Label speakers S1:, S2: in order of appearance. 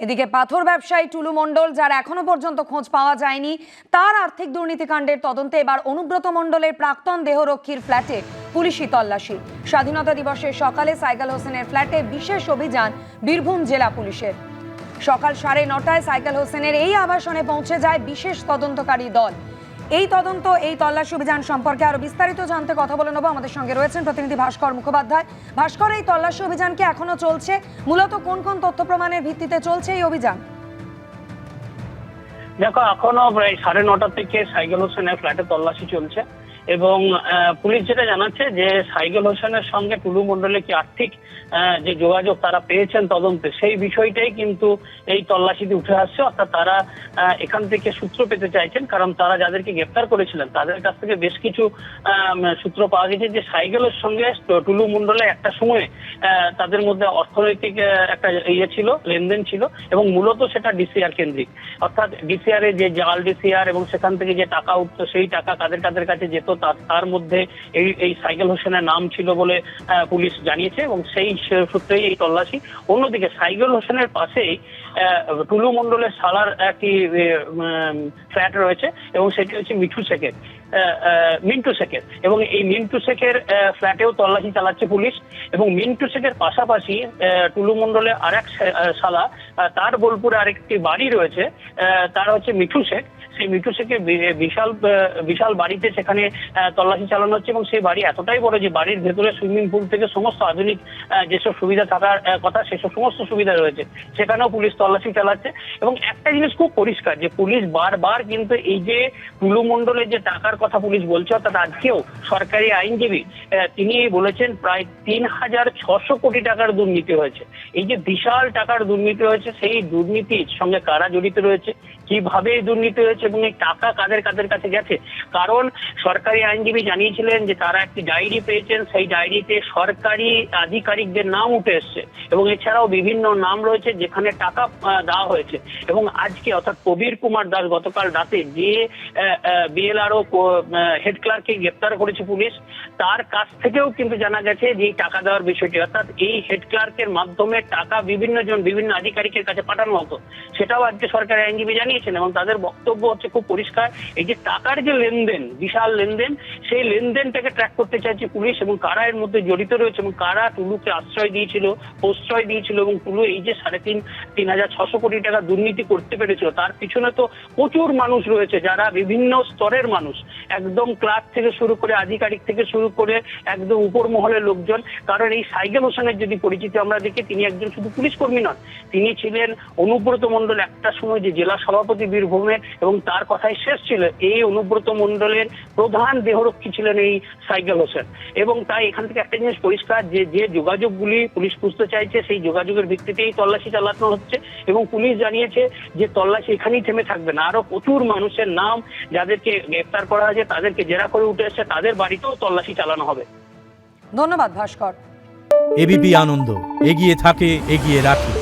S1: এদিকে পাথর ব্যবসায়ী টুলু মণ্ডল, যার এখনো পর্যন্ত খোঁজ পাওয়া যায়নি, তার আর্থিক দুর্নীতিকাণ্ডের তদন্তে এবার অনুব্রত মণ্ডলের প্রাক্তন দেহরক্ষীর ফ্ল্যাটে পুলিশি তল্লাশি। স্বাধীনতা দিবসের সকালে সাইকেল হোসেনের ফ্ল্যাটে বিশেষ অভিযান বীরভূম জেলা পুলিশের। সকাল 9:30টায় সাইকেল হোসেনের এই আবাসনে পৌঁছে যায় বিশেষ তদন্তকারী দল। এই তল্লাশি অভিযান সম্পর্কে আরো বিস্তারিত জানতে কথা বলে নেব। আমাদের সঙ্গে রয়েছেন প্রতিনিধি ভাস্কর মুখোপাধ্যায়। ভাস্কর, এই তল্লাশি অভিযান কি এখনো চলছে? মূলত কোন কোন তথ্য প্রমাণের ভিত্তিতে চলছে এই অভিযান?
S2: দেখো, এখনো প্রায় 9:30 থেকে সাইকেল হোসেনের ফ্ল্যাটে তল্লাশি চলছে এবং পুলিশ যেটা জানাচ্ছে যে সাইকেল হোসেনের সঙ্গে টুলু মণ্ডলের কি আর্থিক যে যোগাযোগ তারা পেয়েছেন তদন্তে, সেই বিষয়টাই কিন্তু এই তল্লাশিতে উঠে আসছে। অর্থাৎ তারা এখান থেকে সূত্র পেতে চাইছেন, কারণ তারা যাদেরকে গ্রেপ্তার করেছিলেন তাদের কাছ থেকে বেশ কিছু সূত্র পাওয়া গেছে যে সাইকেলের সঙ্গে টুলু মণ্ডলের একটা সময় তাদের মধ্যে অর্থনৈতিক একটা ছিল, লেনদেন ছিল এবং মূলত সেটা ডিসিআর কেন্দ্রিক। অর্থাৎ ডিসিআর এর যে জাল ডিসিআর এবং সেখান থেকে যে টাকা উঠতো, সেই টাকা কাদের কাদের কাছে যেত তার মধ্যে এই সাইকেল হোসেনের নাম ছিল বলে পুলিশ জানিয়েছে এবং সেই সূত্রেই এই তল্লাশি। অন্যদিকে সাইকেল হোসেনের পাশেই টুলু মণ্ডলের শালার একটি ফ্ল্যাট রয়েছে এবং সেটি হচ্ছে মিন্টু শেখের এবং এই মিন্টু শেখের ফ্ল্যাটেও তল্লাশি চালাচ্ছে পুলিশ। এবং মিন্টু শেখের পাশাপাশি টুলু মণ্ডলের আরেক শালা, তার বোলপুরে আরেকটি বাড়ি রয়েছে, তার হচ্ছে মিঠু শেখ। সেই মিঠু শেখের বিশাল বাড়িতে সেখানে তল্লাশি চালানো হচ্ছে এবং সেই বাড়ি এতটাই বড় যে বাড়ির ভেতরে সুইমিং পুল থেকে সমস্ত আধুনিক যেসব সুবিধা থাকার কথা সেসব সমস্ত সুবিধা রয়েছে, সেখানেও পুলিশ তল্লাশি চালাচ্ছে। এবং একটা জিনিস খুব পরিষ্কার যে পুলিশ বারবার কিন্তু এই যে টুলু মণ্ডলের যে টাকার কথা পুলিশ বলছে, অর্থাৎ আজকেও সরকারি আইনজীবী তিনি বলেছেন প্রায় 3,600 কোটি টাকার দুর্নীতি হয়েছে। এই যে বিশাল টাকার দুর্নীতি হয়েছে, সেই দুর্নীতির সঙ্গে কারা জড়িত রয়েছে, কিভাবে এই দুর্নীতি হয়েছে এবং এই টাকা কাদের কাদের কাছে গেছে। কারণ সরকারি আইনজীবী জানিয়েছিলেন যে তারা একটি ডায়েরি পেয়েছেন, সেই ডায়েরিতে সরকারি আধিকারিকদের নাম উঠে এসছে এবং এছাড়াও বিভিন্ন নাম রয়েছে যেখানে টাকা দেওয়া হয়েছে। এবং আজকে অর্থাৎ কবির কুমার দাস গতকাল রাতে যে বিএলআরও হেড ক্লার্ককে গ্রেপ্তার করেছে পুলিশ, তার কাছ থেকেও কিন্তু জানা গেছে যে এই টাকা দেওয়ার বিষয়টি, অর্থাৎ এই হেড ক্লার্কের মাধ্যমে টাকা বিভিন্ন আধিকারিকের কাছে পাঠানো হতো, সেটাও আজকে সরকারি আইনজীবী জানিয়েছেন। এবং তাদের বক্তব্য হচ্ছে খুব পরিষ্কার, এই যে টাকার যে লেনদেন, বিশাল লেনদেন, সেই লেনদেনটাকে ট্র্যাক করতে চাইছে পুলিশ এবং কারা এর মধ্যে জড়িত রয়েছে এবং কারা টুলুকে আশ্রয় দিয়েছিল, প্রশ্রয় দিয়েছিল এবং টুলু এই যে 3,600 কোটি টাকা দুর্নীতি করতে পেরেছিল, তার পিছনে তো প্রচুর মানুষ রয়েছে যারা বিভিন্ন স্তরের মানুষ, একদম ক্লার্ক থেকে শুরু করে আধিকারিক থেকে শুরু করে একদম উপর মহলের লোকজন। কারণ এই সাইকেল হোসেনের যদি পরিচিতি আমরা দেখি, তিনি একজন শুধু পুলিশ কর্মী নন, তিনি ছিলেন অনুব্রত মণ্ডল একটা সময় যে জেলা সভাপতি বীরভূমের এবং তার কথাই শেষ ছিল এই অনুব্রত মণ্ডলের প্রধান দেহরক্ষী ছিলেন এই সাইকেল হোসেন। এবং তাই এখান থেকে একটা জিনিস পরিষ্কার যে যোগাযোগগুলি পুলিশ খুঁজতে চাইছে, সেই যোগাযোগের ভিত্তিতেই তল্লাশি চালানো হচ্ছে এবং পুলিশ জানিয়েছে যে তল্লাশি এখানেই থেমে থাকবে না, আরো প্রচুর মানুষের নাম যাদেরকে গ্রেপ্তার করা হয়েছে, তাদেরকে জেরা করে উঠে এসেছে, তাদের বাড়িতেও তল্লাশি চালানো হবে।
S1: ধন্যবাদ ভাস্কর।
S3: এবিপি আনন্দ, এগিয়ে থাকে, এগিয়ে রাখে।